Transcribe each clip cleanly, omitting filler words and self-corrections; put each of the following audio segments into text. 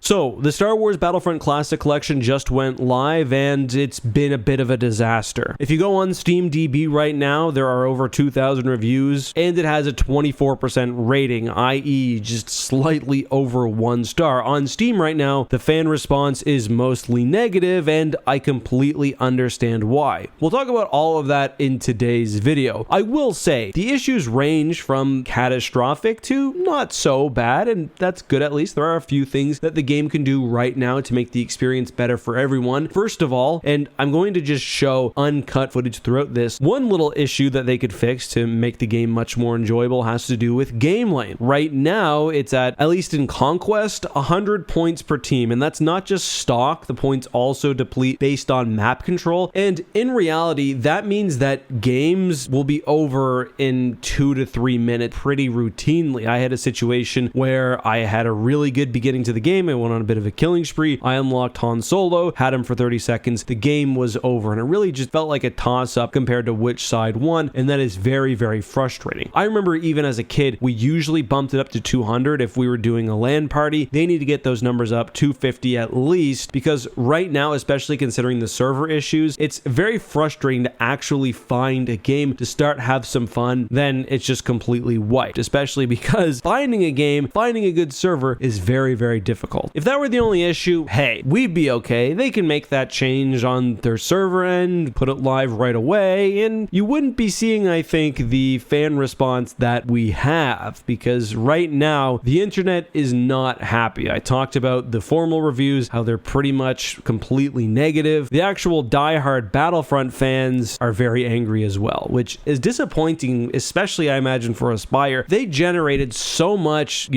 So, the Star Wars Battlefront Classic Collection just went live, and it's been a bit of a disaster. If you go on SteamDB right now, there are over 2,000 reviews, and it has a 24% rating, i.e. just slightly over 1 star. On Steam right now, the fan response is mostly negative, and I completely understand why. We'll talk about all of that in today's video. I will say, the issues range from catastrophic to not so bad, and that's good at least. There are a few things that the game can do right now to make the experience better for everyone. First of all, and I'm going to just show uncut footage throughout this, one little issue that they could fix to make the game much more enjoyable has to do with game lane. Right now, it's at least in Conquest, 100 points per team, and that's not just stock. The points also deplete based on map control, and in reality, that means that games will be over in 2 to 3 minutes pretty routinely. I had a situation where I had a really good beginning to the game. I went on a bit of a killing spree. I unlocked Han Solo, had him for 30 seconds. The game was over, and it really just felt like a toss-up compared to which side won, and that is very, very frustrating. I remember even as a kid, we usually bumped it up to 200 if we were doing a LAN party. They need to get those numbers up 250 at least, because right now, especially considering the server issues, it's very frustrating to actually find a game to start have some fun, then it's just completely wiped, especially because finding a game, finding a good server is very, very difficult. If that were the only issue, hey, we'd be okay. They can make that change on their server end, put it live right away, and you wouldn't be seeing, I think, the fan response that we have, because right now, the internet is not happy. I talked about the formal reviews, how they're pretty much completely negative. The actual diehard Battlefront fans are very angry as well, which is disappointing, especially, I imagine, for Aspyr. They generated so much,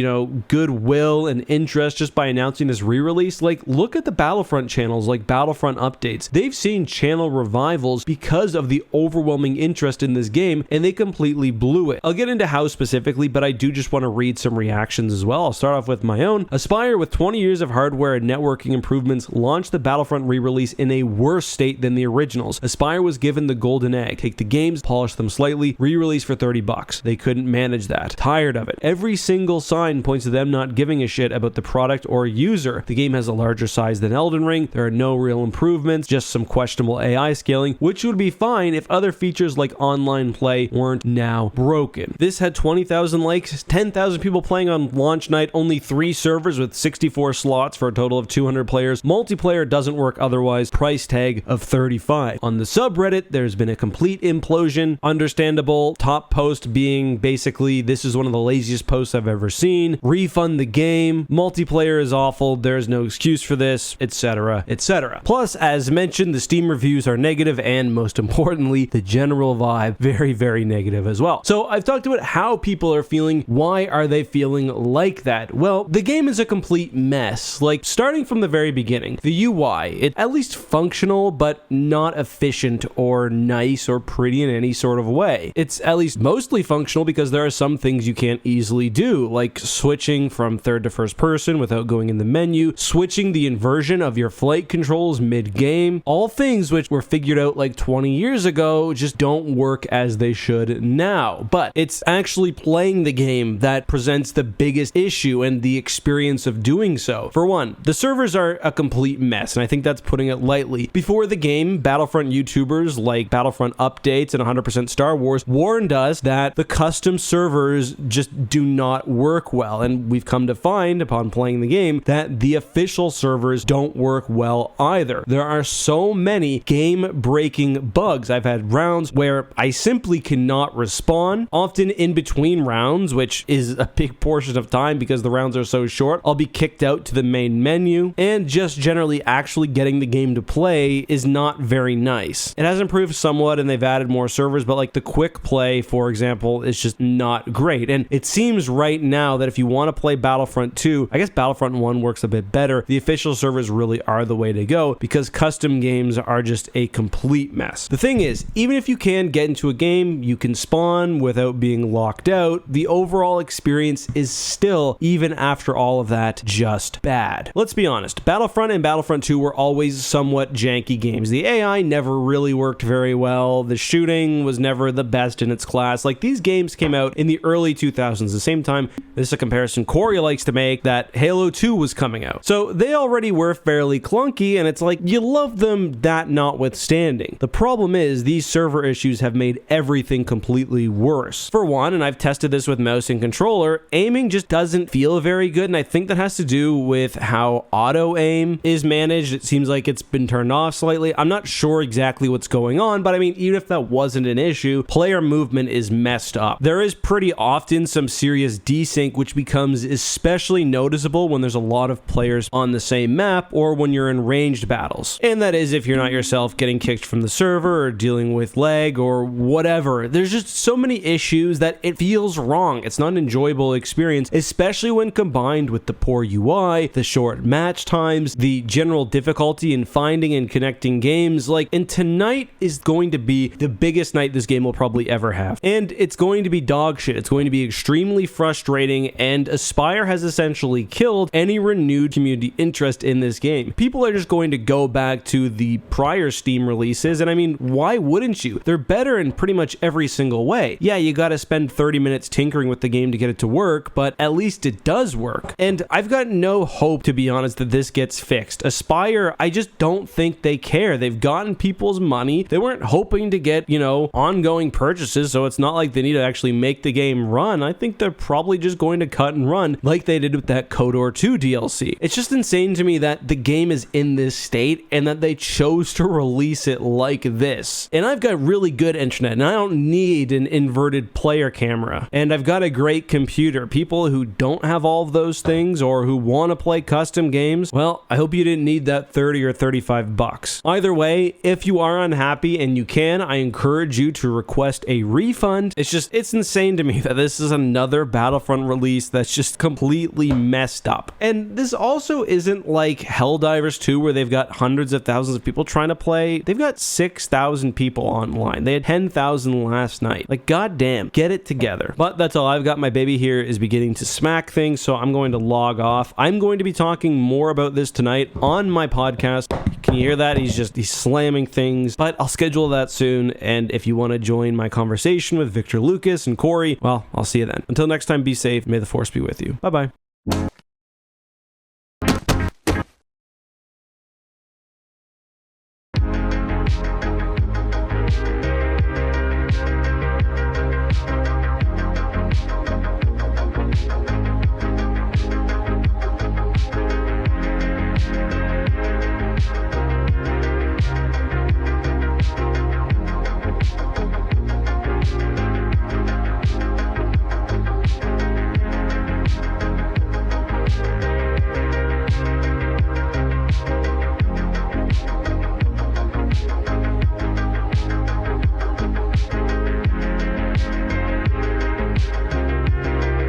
goodwill and interest just by announcing this re-release. Like, look at the Battlefront channels, like Battlefront updates. They've seen channel revivals because of the overwhelming interest in this game, and they completely blew it. I'll get into how specifically, but I do just want to read some reactions as well. I'll start off with my own. Aspyr, with 20 years of hardware and networking improvements, launched the Battlefront re-release in a worse state than the originals. Aspyr was given the golden egg. Take the games, polish them slightly, re-release for $30. They couldn't manage that. Tired of it. Every single sign points to them not giving a shit about the product or user. The game has a larger size than Elden Ring. There are no real improvements, just some questionable AI scaling, which would be fine if other features like online play weren't now broken. This had 20,000 likes, 10,000 people playing on launch night, only 3 servers with 64 slots for a total of 200 players. Multiplayer doesn't work otherwise. Price tag of $35. On the subreddit, there's been a complete implosion. Understandable. Top post being basically, this is one of the laziest posts I've ever seen. Refund the game. Multiplayer is awful. There's no excuse for this, etc., etc. Plus, as mentioned, the Steam reviews are negative, and most importantly, the general vibe, very, very negative as well. So I've talked about how people are feeling. Why are they feeling like that? Well, the game is a complete mess. Like, starting from the very beginning, the UI, it's at least functional, but not efficient or nice or pretty in any sort of way. It's at least mostly functional because there are some things you can't easily do, like switching from third to first person without going in the menu, switching the inversion of your flight controls mid-game, all things which were figured out like 20 years ago just don't work as they should now. But it's actually playing the game that presents the biggest issue and the experience of doing so. For one, the servers are a complete mess, and I think that's putting it lightly. Before the game, Battlefront YouTubers like Battlefront Updates and 100% Star Wars warned us that the custom servers just do not work well, and we've come to find upon playing the game that the official servers don't work well either. There are so many game-breaking bugs. I've had rounds where I simply cannot respawn, often in between rounds, which is a big portion of time because the rounds are so short. I'll be kicked out to the main menu, and just generally actually getting the game to play is not very nice. It has improved somewhat, and they've added more servers, but like the quick play, for example, is just not great. And it seems right now that if you want to play Battlefront 2, I guess Battlefront 1 works a bit better. The official servers really are the way to go because custom games are just a complete mess. The thing is, even if you can get into a game, you can spawn without being locked out, the overall experience is still, even after all of that, just bad. Let's be honest, Battlefront and Battlefront 2 were always somewhat janky games. The AI never really worked very well. The shooting was never the best in its class. Like, these games came out in the early 2000s, the same time, this is a comparison Corey likes to make, that Halo 2 was coming out. So they already were fairly clunky, and it's like, you love them, that notwithstanding. The problem is these server issues have made everything completely worse. For one, and I've tested this with mouse and controller, aiming just doesn't feel very good, and I think that has to do with how auto aim is managed. It seems like it's been turned off slightly. I'm not sure exactly what's going on, but I mean, even if that wasn't an issue, player movement is messed up. There is pretty often some serious desync, which becomes especially noticeable when there's a lot of players on the same map or when you're in ranged battles. And that is if you're not yourself getting kicked from the server or dealing with lag or whatever. There's just so many issues that it feels wrong. It's not an enjoyable experience, especially when combined with the poor UI, the short match times, the general difficulty in finding and connecting games. And tonight is going to be the biggest night this game will probably ever have. And it's going to be dog shit. It's going to be extremely frustrating, and Aspire has essentially killed any renewed community interest in this game. People are just going to go back to the prior Steam releases, and I mean, why wouldn't you? They're better in pretty much every single way. Yeah, you gotta spend 30 minutes tinkering with the game to get it to work, but at least it does work. And I've got no hope, to be honest, that this gets fixed. Aspire, I just don't think they care. They've gotten people's money. They weren't hoping to get, ongoing purchases, so it's not like they need to actually make the game run. I think they're probably just going to cut and run like they did with that KOTOR 2 DLC. It's just insane to me that the game is in this state and that they chose to release it like this. And I've got really good internet, and I don't need an inverted player camera. And I've got a great computer. People who don't have all of those things or who want to play custom games, well, I hope you didn't need that 30 or 35 bucks. Either way, if you are unhappy and you can, I encourage you to request a refund. It's insane to me that this is another Battlefront release that's just completely messed up. And this also isn't like Helldivers 2 where they've got hundreds of thousands of people trying to play. They've got 6,000 people online. They had 10,000 last night. Goddamn, get it together. But that's all I've got. My baby here is beginning to smack things, so I'm going to log off. I'm going to be talking more about this tonight on my podcast. Can you hear that? He's slamming things, but I'll schedule that soon. And if you want to join my conversation with Victor Lucas and Corey, well, I'll see you then. Until next time, be safe. May the force be with you. Bye-bye.